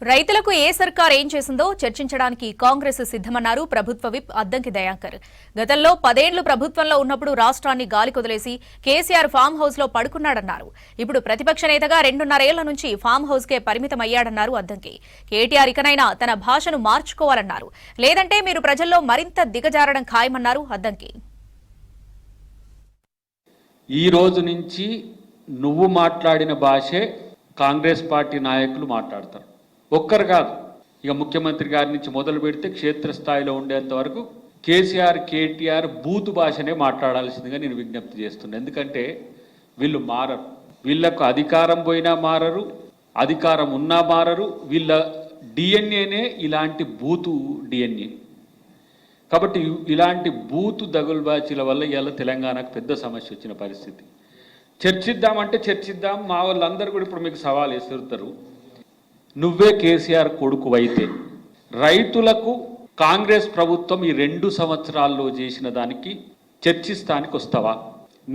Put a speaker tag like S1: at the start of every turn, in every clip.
S1: రైతులకు ఏ సర్కార్ ఏం చేసిందో చర్చించడానికి కాంగ్రెస్ సిద్ధమన్నారు ప్రభుత్వ విప్ అద్దంకి దయాకర్. గతంలో 10 ఏళ్లు ప్రభుత్వంలో ఉన్నప్పుడు రాష్ట్రాన్ని గాలికొదిలేసి కేసీఆర్ ఫామ్ హౌస్ లో పడుకున్నాడన్నారు. ఇప్పుడు ప్రతిపక్ష నేతగా 2.5 ఏళ్ల నుంచి ఫామ్ హౌస్ కే పరిమితమయ్యాడన్నారు అద్దంకి. కేటీఆర్ ఇకనైనా తన భాషను మార్చుకోవాలన్నారు. లేదంటే మీరు ప్రజల్లో మరింత దిగజారడం ఖాయమన్నారు అద్దంకి.
S2: ఈ రోజు నుంచి నువ్వు మాట్లాడిన భాషే కాంగ్రెస్ పార్టీ నాయకులు మాట్లాడతారు. ఒక్కరు కాదు, ఇక ముఖ్యమంత్రి గారి నుంచి మొదలు పెడితే క్షేత్రస్థాయిలో ఉండేంత వరకు కేసీఆర్ కేటీఆర్ బూతు భాషనే మాట్లాడాల్సిందిగా నేను విజ్ఞప్తి చేస్తున్నాను. ఎందుకంటే వీళ్ళు మారరు, వీళ్ళకు అధికారం పోయినా మారరు, అధికారం ఉన్నా మారరు. వీళ్ళ డిఎన్ఏనే ఇలాంటి బూతు డిఎన్ఏ. కాబట్టి ఇలాంటి బూతు దగుల్బాచీల వల్ల ఇవాళ తెలంగాణకు పెద్ద సమస్య వచ్చిన పరిస్థితి. చర్చిద్దామంటే చర్చిద్దాం, మా వాళ్ళందరూ కూడా ఇప్పుడు మీకు సవాల్ విసురుతారు. నువ్వే కేసీఆర్ కొడుకు అయితే రైతులకు కాంగ్రెస్ ప్రభుత్వం ఈ 2 సంవత్సరాల్లో చేసిన దానికి చర్చిస్తానికి వస్తావా?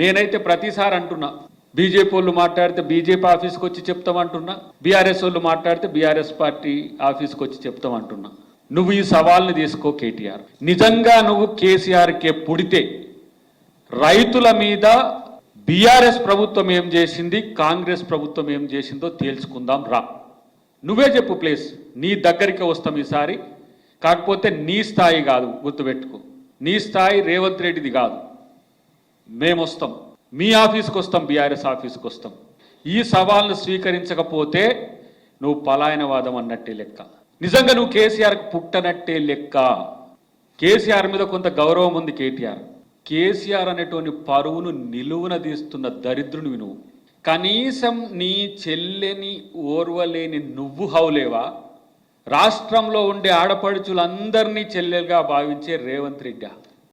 S2: నేనైతే ప్రతిసారి అంటున్నా, బీజేపీ వాళ్ళు మాట్లాడితే బీజేపీ ఆఫీస్కి వచ్చి చెప్తామంటున్నా, బీఆర్ఎస్ వాళ్ళు మాట్లాడితే బీఆర్ఎస్ పార్టీ ఆఫీస్కి వచ్చి చెప్తామంటున్నా. నువ్వు ఈ సవాల్ని తీసుకో కేటీఆర్. నిజంగా నువ్వు కేసీఆర్కే పుడితే రైతుల మీద బీఆర్ఎస్ ప్రభుత్వం ఏం చేసింది, కాంగ్రెస్ ప్రభుత్వం ఏం చేసిందో తేల్చుకుందాం రా. నువ్వే చెప్పు ప్లీజ్, నీ దగ్గరికి వస్తాం ఈసారి. కాకపోతే నీ స్థాయి కాదు, గుర్తుపెట్టుకో. నీ స్థాయి రేవంత్ రెడ్డిది కాదు. మేము వస్తాం, మీ ఆఫీస్కి వస్తాం, బీఆర్ఎస్ ఆఫీస్కి వస్తాం. ఈ సవాల్ను స్వీకరించకపోతే నువ్వు పలాయనవాదం అన్నట్టే లెక్క. నిజంగా నువ్వు కేసీఆర్కి పుట్టనట్టే లెక్క. కేసీఆర్ మీద కొంత గౌరవం ఉంది కేటీఆర్. కేసీఆర్ అనేటువంటి పరువును నిలువున తీస్తున్న దరిద్రునివి నువ్వు. కనీసం నీ చెల్లెని ఓర్వలేని నువ్వు హౌలేవా? రాష్ట్రంలో ఉండే ఆడపడుచులందరినీ చెల్లెలుగా భావించే రేవంత్ రెడ్డి